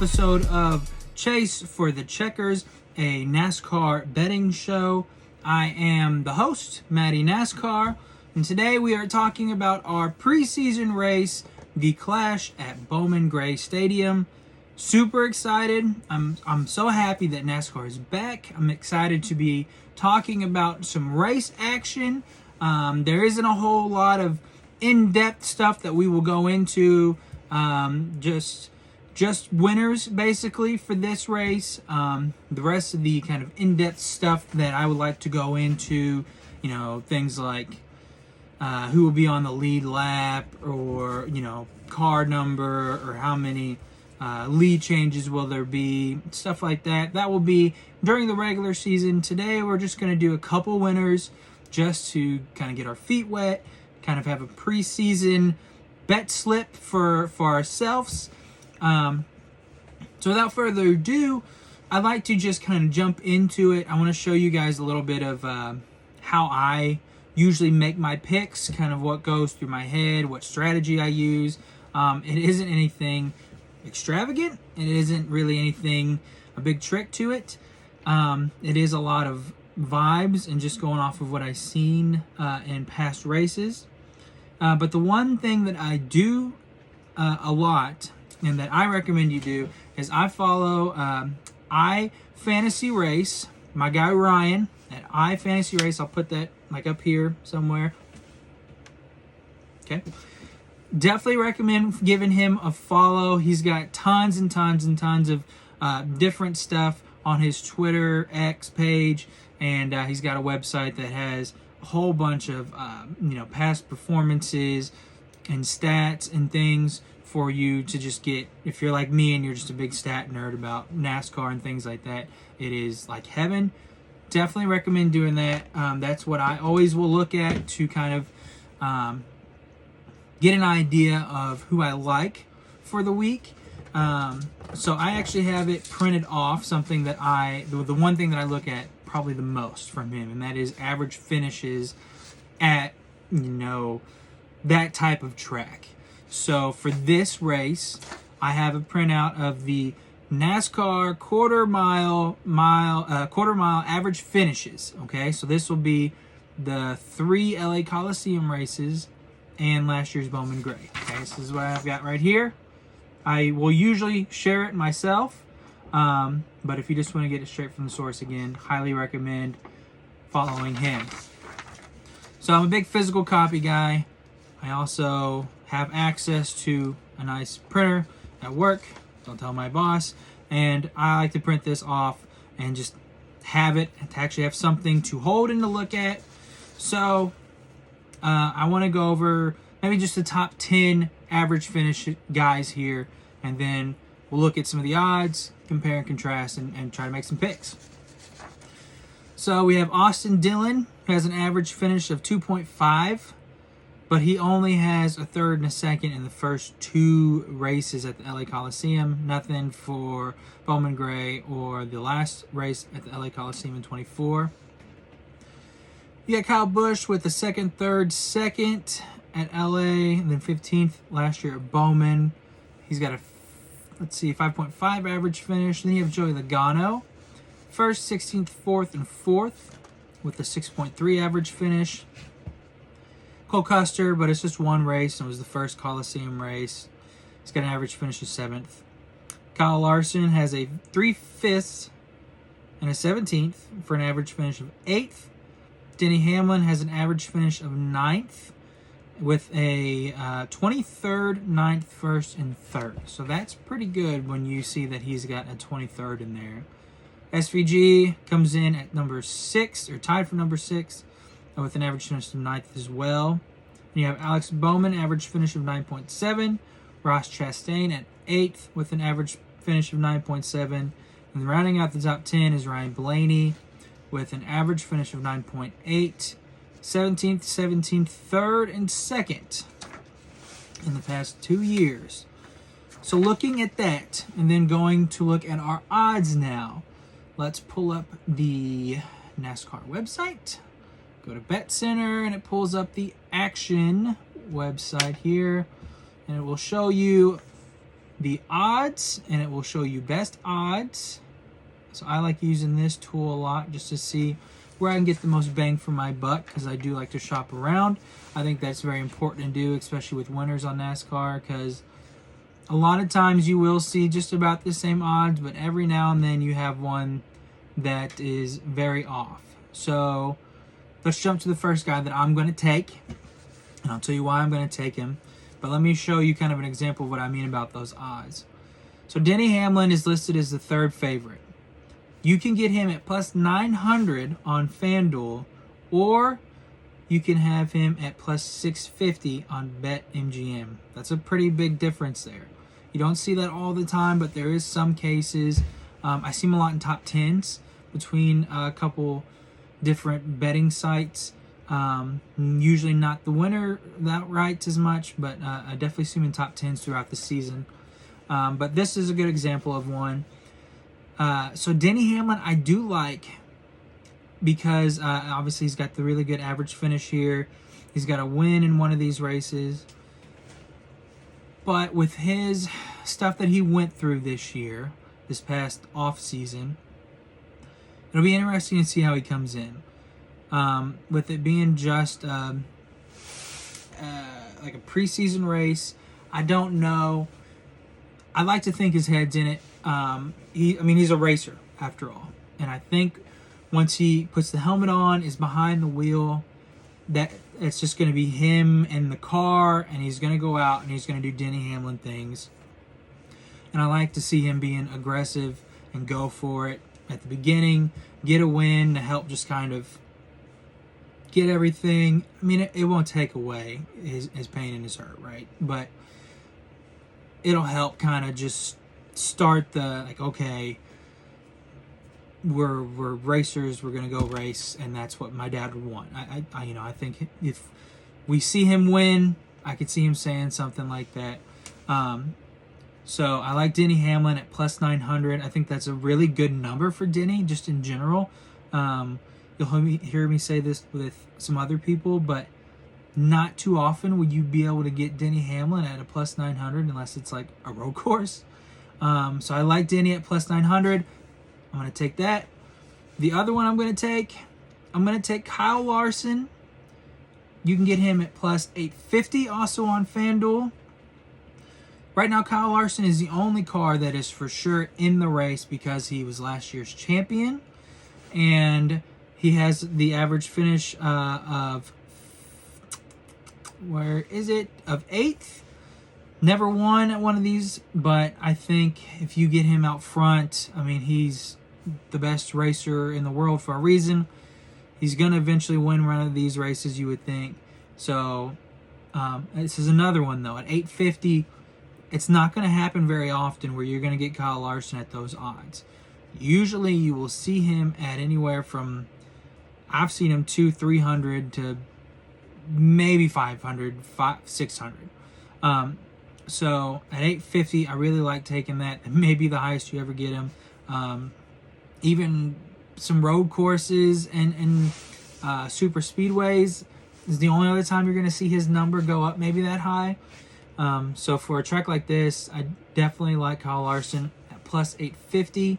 episode of Chase for the Checkers, a NASCAR betting show. I am the host, Matty NASCAR, and today we are talking about our preseason race, the Clash at Bowman Gray Stadium. Super excited. I'm so happy that NASCAR is back. I'm excited to be talking about some race action. There isn't a whole lot of in-depth stuff that we will go into. Just winners basically for this race. The rest of the kind of in-depth stuff that I would like to go into, things like who will be on the lead lap, or car number, or how many lead changes will there be, stuff like that. That will be during the regular season. Today we're just going to do a couple winners just to kind of get our feet wet, kind of have a preseason bet slip for ourselves. So without further ado, I'd like to just kind of jump into it. I want to show you guys a little bit of how I usually make my picks, kind of what goes through my head, what strategy I use. It isn't anything extravagant. It isn't really anything, a big trick to it. It is a lot of vibes and just going off of what I've seen in past races. But the one thing that I do a lot, and that I recommend you do, is I follow iFantasy Race, my guy Ryan at iFantasy Race. I'll put that like up here somewhere. Okay. Definitely recommend giving him a follow. He's got tons and tons and tons of different stuff on his Twitter X page, and he's got a website that has a whole bunch of past performances and stats and things for you to just get. If you're like me and you're just a big stat nerd about NASCAR and things like that, it is like heaven. Definitely recommend doing that. That's what I always will look at to kind of get an idea of who I like for the week. So I actually have it printed off, something that the one thing that I look at probably the most from him, and that is average finishes at, that type of track. So for this race, I have a printout of the NASCAR quarter mile average finishes. Okay, so this will be the 3 LA Coliseum races and last year's Bowman Gray. Okay, so this is what I've got right here. I will usually share it myself, but if you just want to get it straight from the source, again, highly recommend following him. So I'm a big physical copy guy. I also have access to a nice printer at work. Don't tell my boss. And I like to print this off and just have it to actually have something to hold and to look at. So I want to go over maybe just the top 10 average finish guys here, and then we'll look at some of the odds, compare and contrast, and try to make some picks. So we have Austin Dillon, who has an average finish of 2.5, but he only has a third and a second in the first 2 races at the LA Coliseum. Nothing for Bowman Gray or the last race at the LA Coliseum in 24. You got Kyle Busch with the second, third, second at LA, and then 15th last year at Bowman. He's got a 5.5 average finish. Then you have Joey Logano, first, 16th, 4th, and 4th with a 6.3 average finish. Cole Custer, but it's just one race, and it was the first Coliseum race. He's got an average finish of 7th. Kyle Larson has a 3/5 and a 17th for an average finish of 8th. Denny Hamlin has an average finish of 9th with a 23rd, 9th, 1st, and 3rd. So that's pretty good when you see that he's got a 23rd in there. SVG comes in at number 6, or tied for number 6, with an average finish of 9th as well. And you have Alex Bowman, average finish of 9.7. Ross Chastain at 8th with an average finish of 9.7. And rounding out the top 10 is Ryan Blaney with an average finish of 9.8. 17th, 17th, 3rd, and 2nd in the past 2 years. So looking at that, and then going to look at our odds now. Let's pull up the NASCAR website. Go to Bet Center, and it pulls up the Action website here, and it will show you the odds, and it will show you best odds. So I like using this tool a lot just to see where I can get the most bang for my buck, because I do like to shop around. I think that's very important to do, especially with winners on NASCAR, because a lot of times you will see just about the same odds, but every now and then you have one that is very off. So let's jump to the first guy that I'm going to take, and I'll tell you why I'm going to take him. But let me show you kind of an example of what I mean about those odds. So Denny Hamlin is listed as the third favorite. You can get him at plus 900 on FanDuel, or you can have him at plus 650 on BetMGM. That's a pretty big difference there. You don't see that all the time, but there is some cases. I see him a lot in top 10s between a couple different betting sites. Usually not the winner outright as much, but I definitely see him in top 10s throughout the season. But this is a good example of one. So Denny Hamlin, I do like, because obviously he's got the really good average finish here. He's got a win in one of these races. But with his stuff that he went through this year, this past off season, it'll be interesting to see how he comes in. With it being just like a preseason race, I don't know. I like to think his head's in it. He's a racer after all, and I think once he puts the helmet on, is behind the wheel, that it's just going to be him and the car, and he's going to go out and he's going to do Denny Hamlin things. And I like to see him being aggressive and go for it at the beginning, get a win to help just kind of get everything. I mean, it won't take away his pain and his hurt, right? But it'll help kind of just start the, like, okay, we're racers, we're gonna go race, and that's what my dad would want. I think if we see him win, I could see him saying something like that. So I like Denny Hamlin at plus 900. I think that's a really good number for Denny, just in general. You'll hear me say this with some other people, but not too often would you be able to get Denny Hamlin at a plus 900 unless it's like a road course. So I like Denny at plus 900. I'm going to take that. The other one I'm going to take Kyle Larson. You can get him at plus 850 also on FanDuel. Right now, Kyle Larson is the only car that is for sure in the race because he was last year's champion. And he has the average finish of 8th. Never won at one of these, but I think if you get him out front, I mean, he's the best racer in the world for a reason. He's going to eventually win one of these races, you would think. So this is another one, though. At 850, it's not going to happen very often where you're going to get Kyle Larson at those odds. Usually you will see him at anywhere from, I've seen him 200-300 to maybe 500, 600. So at 850, I really like taking that. It may be the highest you ever get him. Even some road courses and super speedways is the only other time you're going to see his number go up maybe that high. So for a track like this, I definitely like Kyle Larson at plus 850.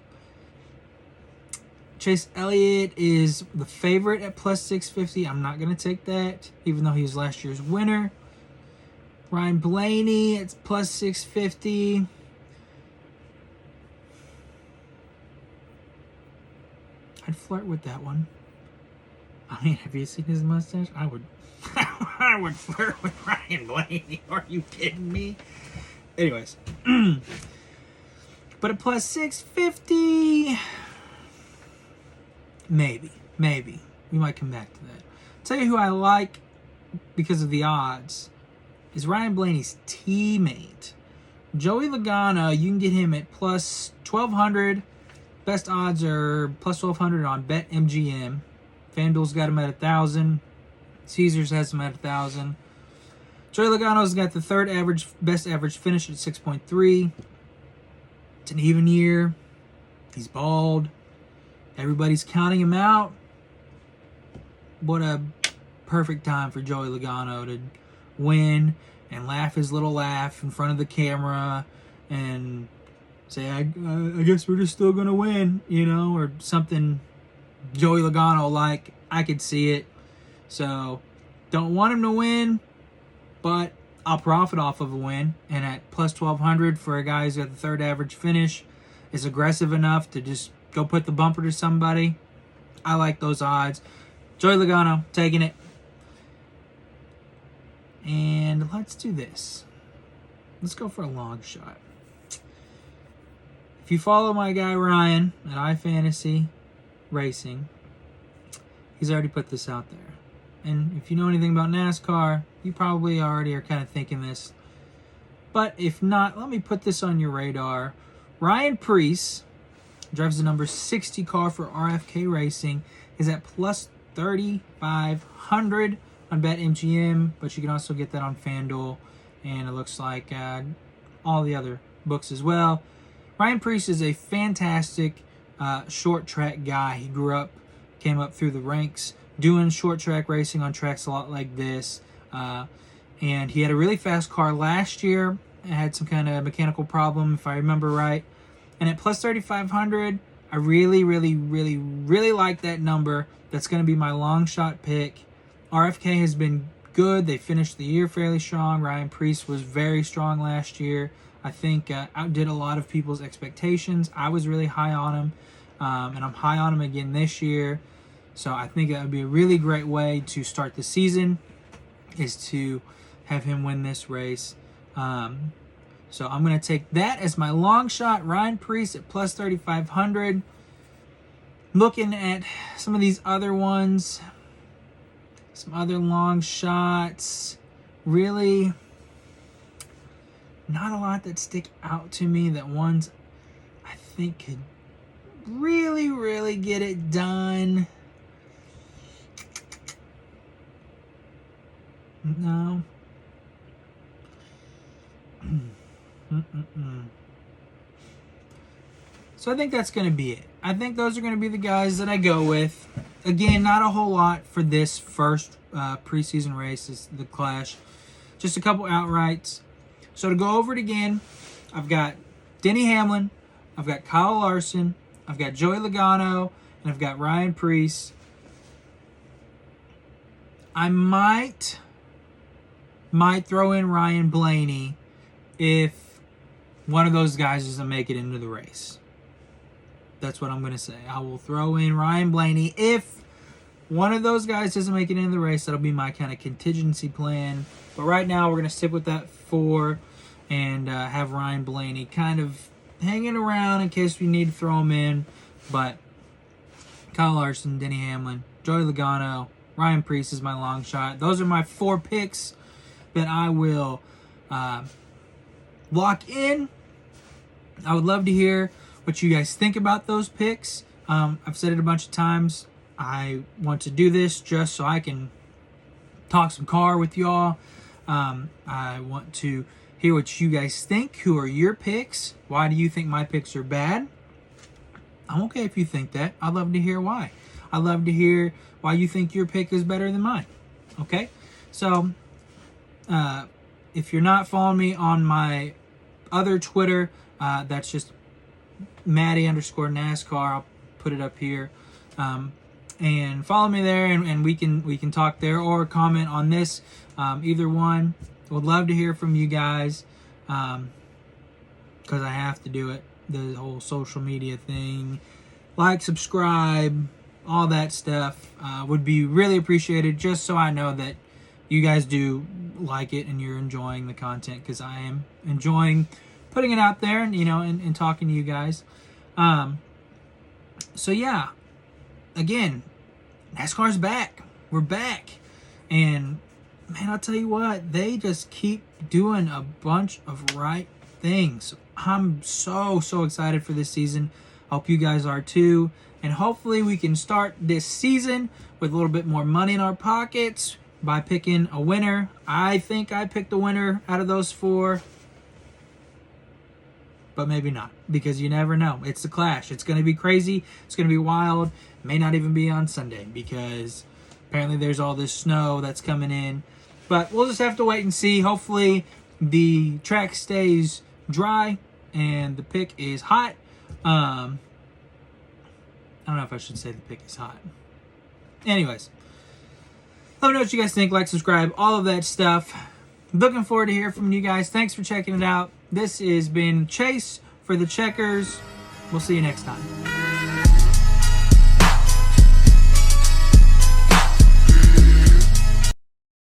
Chase Elliott is the favorite at plus 650. I'm not going to take that, even though he was last year's winner. Ryan Blaney, it's plus 650. I'd flirt with that one. I mean, have you seen his mustache? I would flirt with Ryan Blaney. Are you kidding me? Anyways. But at plus 650, maybe. We might come back to that. I'll tell you who I like because of the odds is Ryan Blaney's teammate. Joey Logano, you can get him at plus 1,200. Best odds are plus 1,200 on BetMGM. FanDuel's got him at 1,000. Caesars has him at 1,000. Joey Logano's got the third best average finish at 6.3. It's an even year. He's bald. Everybody's counting him out. What a perfect time for Joey Logano to win and laugh his little laugh in front of the camera and say, I guess we're just still going to win, or something Joey Logano like. I could see it. So, don't want him to win, but I'll profit off of a win. And at plus 1,200 for a guy who's got the third average finish, is aggressive enough to just go put the bumper to somebody. I like those odds. Joey Logano, taking it. And let's do this. Let's go for a long shot. If you follow my guy Ryan at iFantasy Racing, he's already put this out there. And if you know anything about NASCAR, you probably already are kind of thinking this. But if not, let me put this on your radar. Ryan Preece drives the number 60 car for RFK Racing. Is at plus 3,500 on BetMGM, but you can also get that on FanDuel, and it looks like all the other books as well. Ryan Preece is a fantastic short track guy. He came up through the ranks doing short track racing on tracks a lot like this, and he had a really fast car last year. It had some kind of mechanical problem, if I remember right. And at plus 3,500, I really, really, really, really like that number. That's going to be my long shot pick. RFK has been good. They finished the year fairly strong. Ryan Preece was very strong last year. I think outdid a lot of people's expectations. I was really high on him, and I'm high on him again this year. So I think that would be a really great way to start the season, is to have him win this race. So I'm going to take that as my long shot. Ryan Preece at plus 3,500. Looking at some of these other ones, some other long shots, really not a lot that stick out to me. That ones I think could really, really get it done. No. So I think that's going to be it. I think those are going to be the guys that I go with. Again, not a whole lot for this first preseason race, is the Clash. Just a couple outrights. So to go over it again, I've got Denny Hamlin, I've got Kyle Larson, I've got Joey Logano, and I've got Ryan Preece. I might throw in Ryan Blaney if one of those guys doesn't make it into the race. That's what I'm going to say. I will throw in Ryan Blaney if one of those guys doesn't make it into the race. That'll be my kind of contingency plan. But right now, we're going to stick with that 4 and have Ryan Blaney kind of hanging around in case we need to throw him in. But Kyle Larson, Denny Hamlin, Joey Logano, Ryan Preece is my long shot. Those are my 4 picks that I will lock in. I would love to hear what you guys think about those picks. I've said it a bunch of times. I want to do this just so I can talk some car with y'all. I want to hear what you guys think. Who are your picks? Why do you think my picks are bad? I'm okay if you think that. I'd love to hear why. I'd love to hear why you think your pick is better than mine. Okay? So, if you're not following me on my other Twitter, that's just Maddie_NASCAR. I'll put it up here. And follow me there, and we can talk there or comment on this. Either one. Would love to hear from you guys, because I have to do it. The whole social media thing, like, subscribe, all that stuff would be really appreciated, just so I know that you guys do like it and you're enjoying the content, because I am enjoying putting it out there and, and talking to you guys. So yeah, again, NASCAR's back. We're back. And man, I'll tell you what, they just keep doing a bunch of right things. I'm so excited for this season. Hope you guys are too. And hopefully we can start this season with a little bit more money in our pockets by picking a winner. I think I picked a winner out of those 4. But maybe not, because you never know. It's the Clash. It's going to be crazy. It's going to be wild. It may not even be on Sunday, because apparently there's all this snow that's coming in. But we'll just have to wait and see. Hopefully the track stays dry and the pick is hot. I don't know if I should say the pick is hot. Anyways, let me know what you guys think. Like, subscribe, all of that stuff. Looking forward to hear from you guys. Thanks for checking it out. This has been Chase for the Checkers. We'll see you next time.